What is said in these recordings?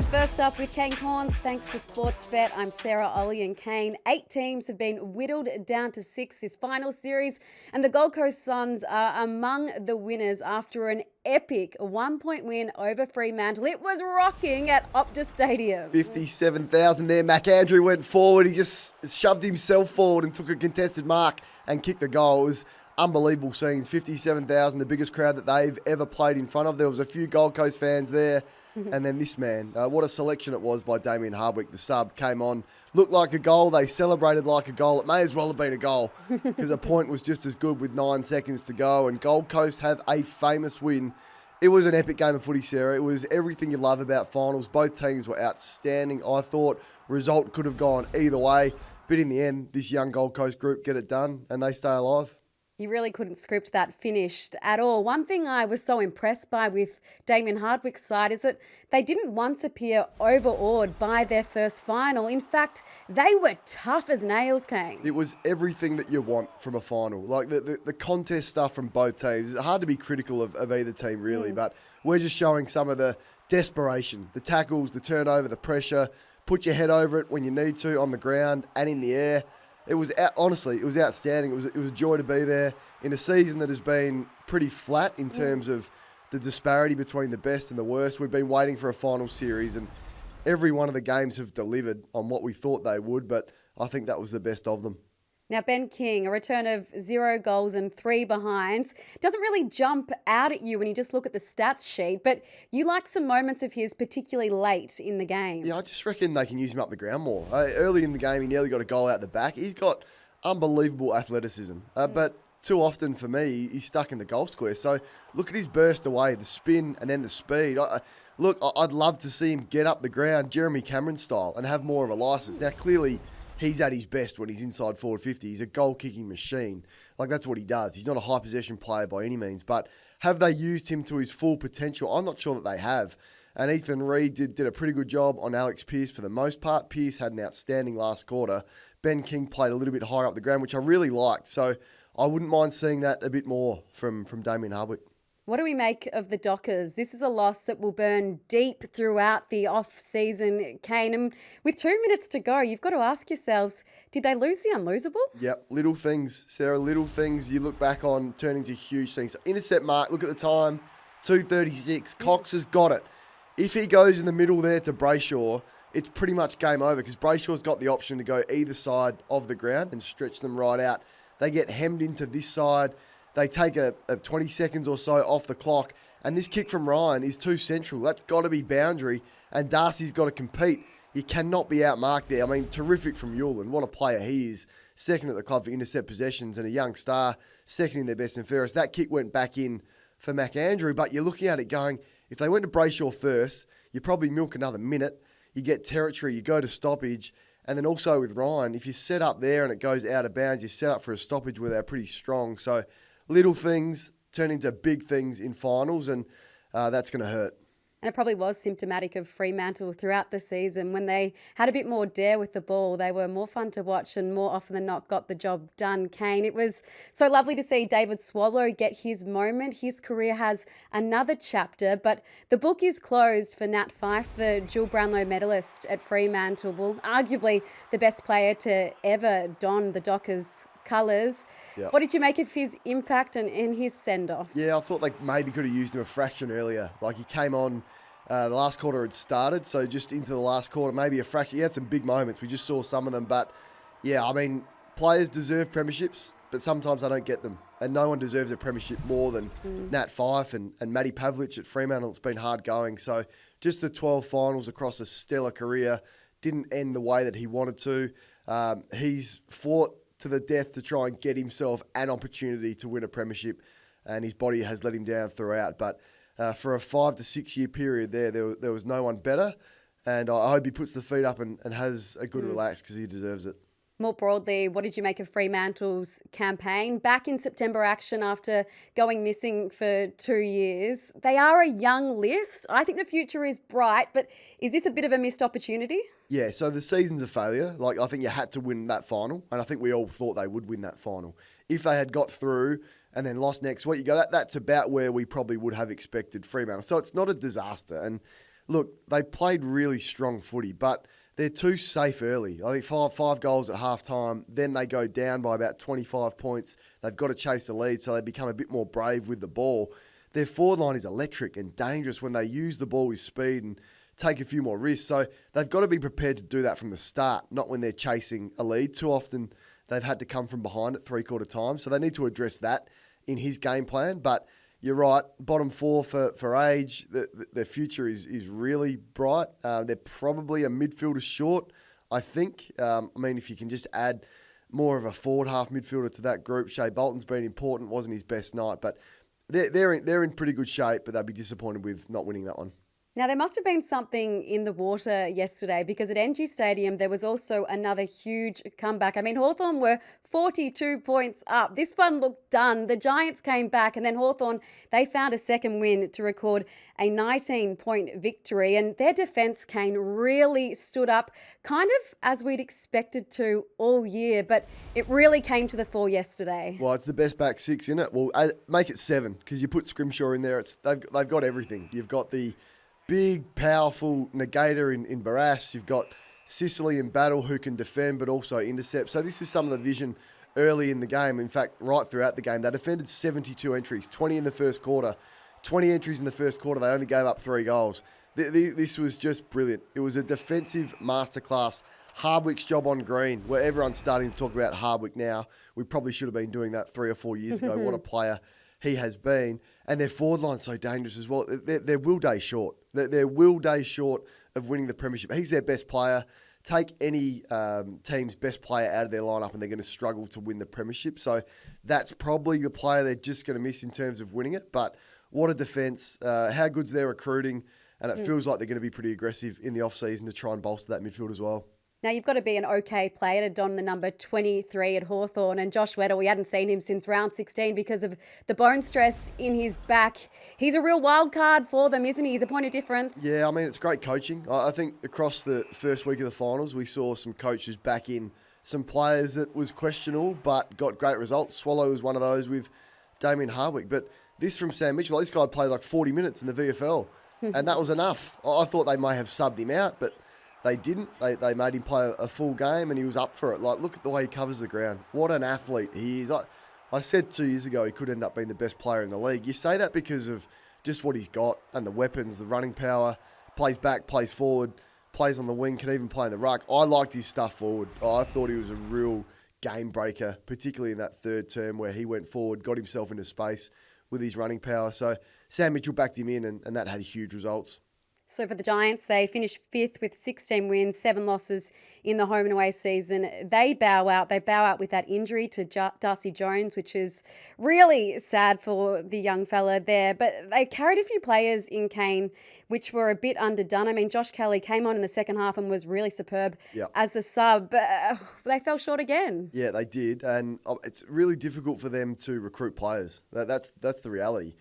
First up with Kane Cornes, thanks to Sportsbet. I'm Sarah, Olle and Kane. 8 teams have been whittled down to 6 this final series, and the Gold Coast Suns are among the winners after an epic 1-point win over Fremantle. It was rocking at Optus Stadium. 57,000 there. McAndrew went forward. He just shoved himself forward and took a contested mark and kicked the goal. It was unbelievable scenes. 57,000, the biggest crowd that they've ever played in front of. There was a few Gold Coast fans there. And then this man, what a selection it was by Damien Hardwick. The sub came on, looked like a goal. They celebrated like a goal. It may as well have been a goal because a point was just as good with 9 seconds to go. And Gold Coast have a famous win. It was an epic game of footy, Sarah. It was everything you love about finals. Both teams were outstanding. I thought result could have gone either way. But in the end, this young Gold Coast group get it done and they stay alive. You really couldn't script that finished at all. One thing I was so impressed by with Damien Hardwick's side is that they didn't once appear overawed by their first final. In fact, they were tough as nails, Kane. It was everything that you want from a final. Like the contest stuff from both teams. It's hard to be critical of either team, really, but we're just showing some of the desperation, the tackles, the turnover, the pressure. Put your head over it when you need to on the ground and in the air. It was honestly, it was outstanding. It was a joy to be there in a season that has been pretty flat in terms of the disparity between the best and the worst. We've been waiting for a final series, and every one of the games have delivered on what we thought they would. But I think that was the best of them. Now, Ben King, a return of 0 goals and 3 behinds, doesn't really jump out at you when you just look at the stats sheet, but you like some moments of his, particularly late in the game. Yeah, I just reckon they can use him up the ground more. Early in the game, he nearly got a goal out the back. He's got unbelievable athleticism, but too often for me, he's stuck in the goal square. So look at his burst away, the spin and then the speed. I'd love to see him get up the ground, Jeremy Cameron style, and have more of a licence. Now, clearly, he's at his best when he's inside forward 50. He's a goal-kicking machine. Like, that's what he does. He's not a high-possession player by any means. But have they used him to his full potential? I'm not sure that they have. And Ethan Reid did a pretty good job on Alex Pearce for the most part. Pearce had an outstanding last quarter. Ben King played a little bit higher up the ground, which I really liked. So I wouldn't mind seeing that a bit more from Damien Hardwick. What do we make of the Dockers? This is a loss that will burn deep throughout the off-season, Kane. And with 2 minutes to go, you've got to ask yourselves, did they lose the unlosable? Yep, little things, Sarah, little things you look back on turn into huge things. So intercept mark, look at the time, 2:36. Cox has got it. If he goes in the middle there to Brayshaw, it's pretty much game over because Brayshaw's got the option to go either side of the ground and stretch them right out. They get hemmed into this side. They take a 20 seconds or so off the clock, and this kick from Ryan is too central. That's got to be boundary, and Darcy's got to compete. He cannot be outmarked there. I mean, terrific from Yuleland. What a player he is. Second at the club for intercept possessions and a young star, second in their best and fairest. That kick went back in for McAndrew, but you're looking at it going, if they went to Brayshaw first, you probably milk another minute. You get territory, you go to stoppage. And then also with Ryan, if you set up there and it goes out of bounds, you set up for a stoppage where they're pretty strong. So little things turn into big things in finals, and that's going to hurt. And it probably was symptomatic of Fremantle throughout the season. When they had a bit more dare with the ball, they were more fun to watch and more often than not got the job done, Kane. It was so lovely to see David Swallow get his moment. His career has another chapter, but the book is closed for Nat Fyfe, the dual Brownlow medalist at Fremantle. Well, arguably the best player to ever don the Dockers colours. Yep. What did you make of his impact and his send-off? Yeah, I thought they maybe could have used him a fraction earlier. Like he came on, the last quarter had started, so just into the last quarter, maybe a fraction. He had some big moments. We just saw some of them. But yeah, I mean, players deserve premierships, but sometimes they don't get them. And no one deserves a premiership more than Nat Fyfe and Matty Pavlich at Fremantle. It's been hard going. So just the 12 finals across a stellar career didn't end the way that he wanted to. He's fought to the death to try and get himself an opportunity to win a premiership, and his body has let him down throughout. But for a 5 to 6 year period there was no one better, and I hope he puts the feet up and has a good relax because he deserves it. More broadly, what did you make of Fremantle's campaign? Back in September action after going missing for 2 years. They are a young list. I think the future is bright, but is this a bit of a missed opportunity? Yeah, so the season's a failure. Like, I think you had to win that final, and I think we all thought they would win that final. If they had got through and then lost next week, you go, that's about where we probably would have expected Fremantle. So it's not a disaster. And look, they played really strong footy, but they're too safe early. I think five goals at halftime, then they go down by about 25 points. They've got to chase the lead, so they become a bit more brave with the ball. Their forward line is electric and dangerous when they use the ball with speed and take a few more risks. So they've got to be prepared to do that from the start, not when they're chasing a lead. Too often they've had to come from behind at three-quarter time, so they need to address that in his game plan. But you're right, bottom four for age, their future is really bright. They're probably a midfielder short, I think. I mean, if you can just add more of a forward half midfielder to that group. Shea Bolton's been important, wasn't his best night, but they're in pretty good shape, but they'll be disappointed with not winning that one. Now, there must have been something in the water yesterday because at NG Stadium, there was also another huge comeback. I mean, Hawthorn were 42 points up. This one looked done. The Giants came back and then Hawthorn, they found a second win to record a 19-point victory. And their defence, Kane, really stood up kind of as we'd expected to all year. But it really came to the fore yesterday. Well, it's the best back six, isn't it? Well, make it 7 because you put Scrimshaw in there. They've got everything. You've got the big, powerful negator in Barras. You've got Sicily in battle who can defend but also intercept. So this is some of the vision early in the game. In fact, right throughout the game, they defended 72 entries, 20 in the first quarter. 20 entries in the first quarter, they only gave up 3 goals. This was just brilliant. It was a defensive masterclass. Hardwick's job on green, where everyone's starting to talk about Hardwick now. We probably should have been doing that 3 or 4 years ago. What a player he has been. And their forward line's so dangerous as well. They're Will Day short. They're Will Day short of winning the premiership. He's their best player. Take any team's best player out of their lineup and they're going to struggle to win the premiership. So that's probably the player they're just going to miss in terms of winning it. But what a defence. How good's their recruiting? And it feels like they're going to be pretty aggressive in the off-season to try and bolster that midfield as well. Now, you've got to be an okay player to don the number 23 at Hawthorn. And Josh Weddle, we hadn't seen him since round 16 because of the bone stress in his back. He's a real wild card for them, isn't he? He's a point of difference. Yeah, I mean, it's great coaching. I think across the first week of the finals, we saw some coaches back in some players that was questionable but got great results. Swallow was one of those with Damien Hardwick. But this from Sam Mitchell, this guy played like 40 minutes in the VFL. And that was enough. I thought they may have subbed him out, but they didn't. They made him play a full game and he was up for it. Like, look at the way he covers the ground. What an athlete he is. I said 2 years ago he could end up being the best player in the league. You say that because of just what he's got and the weapons, the running power, plays back, plays forward, plays on the wing, can even play in the ruck. I liked his stuff forward. I thought he was a real game breaker, particularly in that third term where he went forward, got himself into space with his running power. So Sam Mitchell backed him in and that had huge results. So for the Giants, they finished 5th with 16 wins, 7 losses in the home and away season. They bow out. They bow out with that injury to Darcy Jones, which is really sad for the young fella there. But they carried a few players in Kane, which were a bit underdone. I mean, Josh Kelly came on in the second half and was really superb as a sub. But they fell short again. Yeah, they did. And it's really difficult for them to recruit players. That's the reality.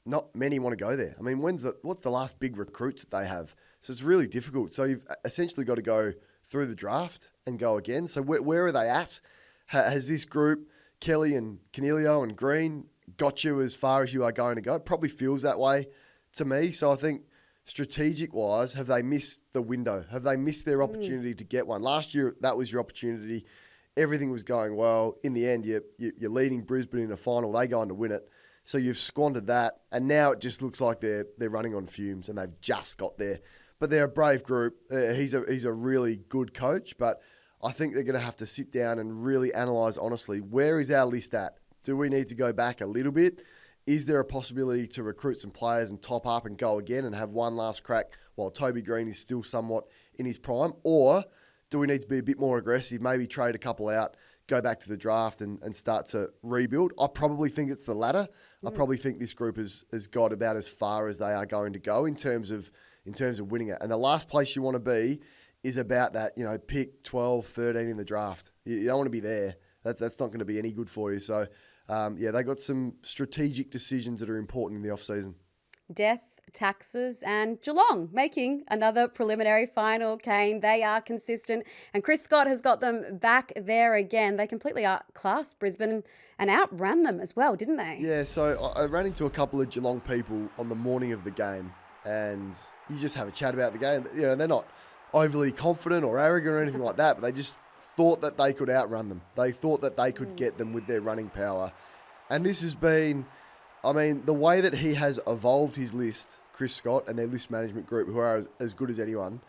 Not many want to go there. I mean, what's the last big recruits that they have? So it's really difficult. So you've essentially got to go through the draft and go again. So where are they at? Has this group, Kelly and Canelio and Green, got you as far as you are going to go? It probably feels that way to me. So I think strategic-wise, have they missed the window? Have they missed their opportunity to get one? Last year, that was your opportunity. Everything was going well. In the end, you're leading Brisbane in a final. They go on to win it. So you've squandered that, and now it just looks like they're running on fumes, and they've just got there. But they're a brave group. He's a really good coach, but I think they're going to have to sit down and really analyse honestly, where is our list at? Do we need to go back a little bit? Is there a possibility to recruit some players and top up and go again and have one last crack while Toby Green is still somewhat in his prime? Or do we need to be a bit more aggressive, maybe trade a couple out, go back to the draft and start to rebuild? I probably think it's the latter. I probably think this group has got about as far as they are going to go in terms of winning it. And the last place you want to be is about that, pick 12, 13 in the draft. You don't want to be there. That's not going to be any good for you. So, they got some strategic decisions that are important in the off-season. Death, taxes and Geelong making another preliminary final, Kane. They are consistent and Chris Scott has got them back there again. They completely outclassed Brisbane and outran them as well, didn't they? Yeah, so I ran into a couple of Geelong people on the morning of the game and you just have a chat about the game. You know, they're not overly confident or arrogant or anything like that, but they just thought that they could outrun them. They thought that they could get them with their running power. And this has been, I mean, the way that he has evolved his list, Chris Scott and their list management group, who are as good as anyone,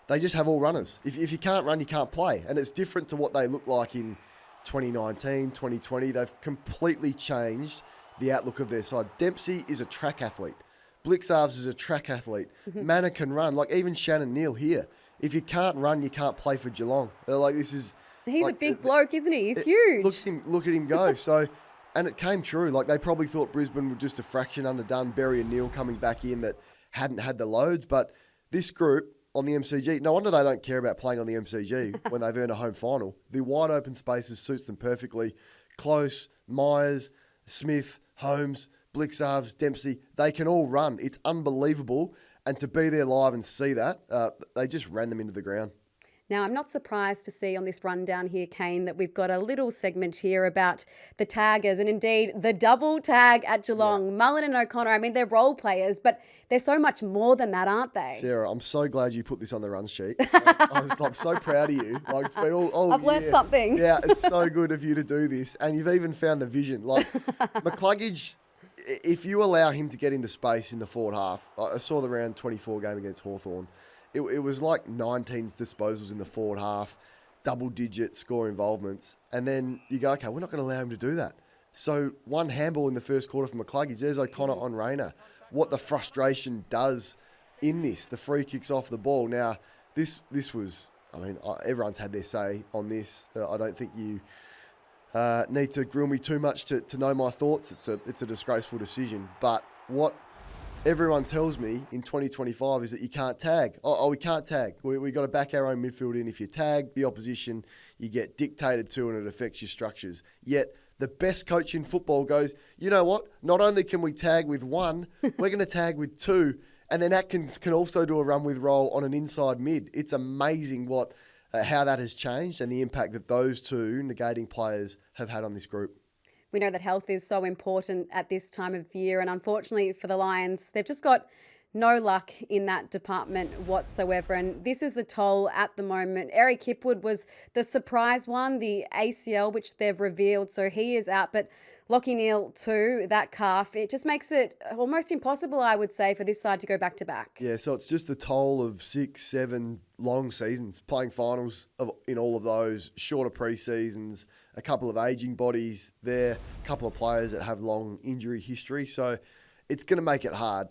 they just have all runners. If you can't run, you can't play. And it's different to what they looked like in 2019, 2020. They've completely changed the outlook of their side. Dempsey is a track athlete. Blixarves is a track athlete. Manor can run. Like even Shannon Neal here. If you can't run, you can't play for Geelong. They're like, this is... He's like, a big bloke, isn't he? He's huge. Look at him go. So, and it came true. Like they probably thought Brisbane were just a fraction underdone. Berry and Neal coming back in that hadn't had the loads. But this group on the MCG, no wonder they don't care about playing on the MCG when they've earned a home final. The wide open spaces suits them perfectly. Close, Myers, Smith, Holmes, Blixarves, Dempsey, they can all run. It's unbelievable. And to be there live and see that, they just ran them into the ground. Now, I'm not surprised to see on this rundown here, Kane, that we've got a little segment here about the taggers and indeed the double tag at Geelong. Yeah. Mullen and O'Connor, I mean, they're role players, but they're so much more than that, aren't they? Sarah, I'm so glad you put this on the run sheet. I'm so proud of you. Like it's been all I've learnt something. Yeah, it's so good of you to do this. And you've even found the vision. Like McCluggage, if you allow him to get into space in the forward half, I saw the round 24 game against Hawthorn. It was like 19 disposals in the forward half, double-digit score involvements. And then you go, okay, we're not going to allow him to do that. So one handball in the first quarter for McCluggage. There's O'Connor on Rayner. What the frustration does in this, the free kicks off the ball. Now, this was, I mean, everyone's had their say on this. I don't think you need to grill me too much to know my thoughts. It's a disgraceful decision. But what everyone tells me in 2025 is that you can't tag. We can't tag. We got to back our own midfield in. If you tag the opposition, you get dictated to and it affects your structures. Yet the best coach in football goes, you know what? Not only can we tag with one, we're going to tag with two. And then Atkins can also do a run with roll on an inside mid. It's amazing how that has changed and the impact that those two negating players have had on this group. We know that health is so important at this time of year, and unfortunately for the Lions, they've just got no luck in that department whatsoever, and this is the toll at the moment. Eric Hipwood was the surprise one, the ACL, which they've revealed, so he is out, but Lachie Neale too, that calf, it just makes it almost impossible, I would say, for this side to go back to back. Yeah, so it's just the toll of 6, 7 long seasons, playing finals in all of those, shorter pre-seasons, a couple of ageing bodies there, a couple of players that have long injury history. So it's going to make it hard.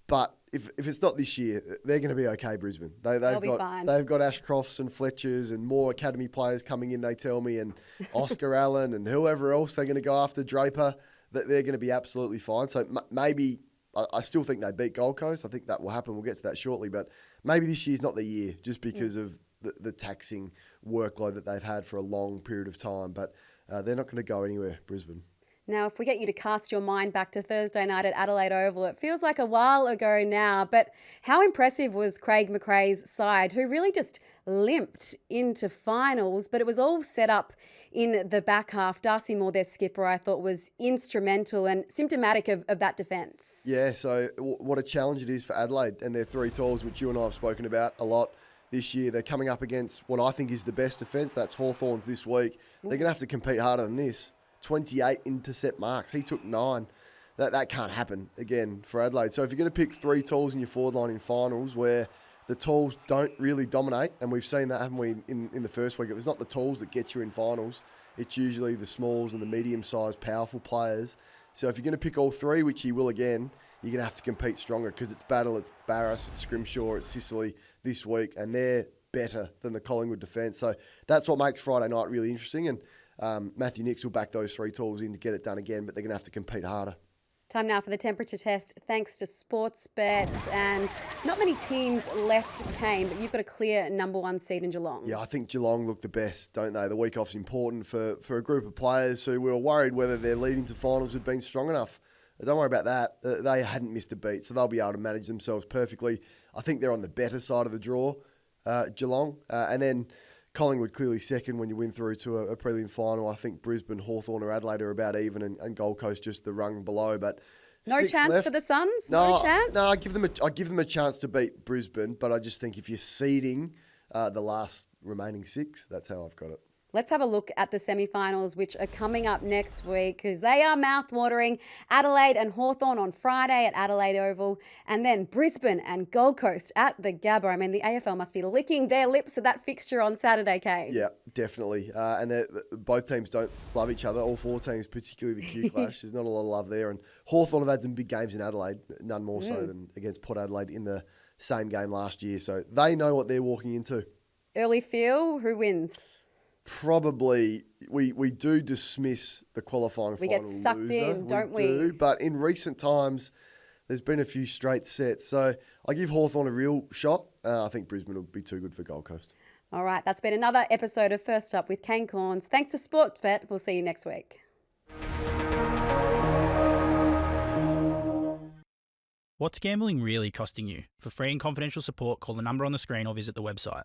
But if it's not this year, they're going to be okay, Brisbane. They'll be fine. They've got Ashcrofts and Fletchers and more academy players coming in, they tell me, and Oscar Allen and whoever else they're going to go after, Draper, that they're going to be absolutely fine. So maybe, I still think they beat Gold Coast. I think that will happen. We'll get to that shortly. But maybe this year's not the year just because of the taxing workload that they've had for a long period of time. But they're not going to go anywhere, Brisbane. Now, if we get you to cast your mind back to Thursday night at Adelaide Oval, it feels like a while ago now, but how impressive was Craig McRae's side, who really just limped into finals, but it was all set up in the back half. Darcy Moore, their skipper, I thought was instrumental and symptomatic of that defence. Yeah, so what a challenge it is for Adelaide and their three tools, which you and I have spoken about a lot this year. They're coming up against what I think is the best defence. That's Hawthorn's this week. They're going to have to compete harder than this. 28 intercept marks. He took 9. That can't happen again for Adelaide. So if you're going to pick 3 tools in your forward line in finals where the tools don't really dominate, and we've seen that, haven't we, in the first week. It's not the tools that get you in finals. It's usually the smalls and the medium-sized, powerful players. So if you're going to pick all 3, which he will again, you're going to have to compete stronger because it's Battle, it's Barras, it's Scrimshaw, it's Sicily this week, and they're better than the Collingwood defence. So that's what makes Friday night really interesting. And Matthew Nicks will back those 3 tools in to get it done again, but they're going to have to compete harder. Time now for the temperature test, thanks to Sportsbet. And not many teams left came, but you've got a clear number 1 seed in Geelong. Yeah, I think Geelong look the best, don't they? The week off's important for a group of players who were worried whether their leading to finals had been strong enough. Don't worry about that. They hadn't missed a beat, so they'll be able to manage themselves perfectly. I think they're on the better side of the draw, Geelong. And then Collingwood clearly second when you win through to a prelim final. I think Brisbane, Hawthorn or Adelaide are about even, and Gold Coast just the rung below. But No 6 chance left. for the Suns? No chance? No, I give them a chance to beat Brisbane, but I just think if you're seeding the last remaining 6, that's how I've got it. Let's have a look at the semi-finals, which are coming up next week because they are mouth-watering. Adelaide and Hawthorn on Friday at Adelaide Oval, and then Brisbane and Gold Coast at the Gabba. I mean, the AFL must be licking their lips at that fixture on Saturday, Kane. Yeah, definitely. And both teams don't love each other. All 4 teams, particularly the Q Clash. There's not a lot of love there. And Hawthorn have had some big games in Adelaide, none more so than against Port Adelaide in the same game last year. So they know what they're walking into. Early feel, who wins? Probably, we do dismiss the qualifying We final get sucked loser. in, don't we? But in recent times, there's been a few straight sets. So I give Hawthorn a real shot. I think Brisbane will be too good for Gold Coast. All right, that's been another episode of First Up with Kane Cornes. Thanks to Sportsbet. We'll see you next week. What's gambling really costing you? For free and confidential support, call the number on the screen or visit the website.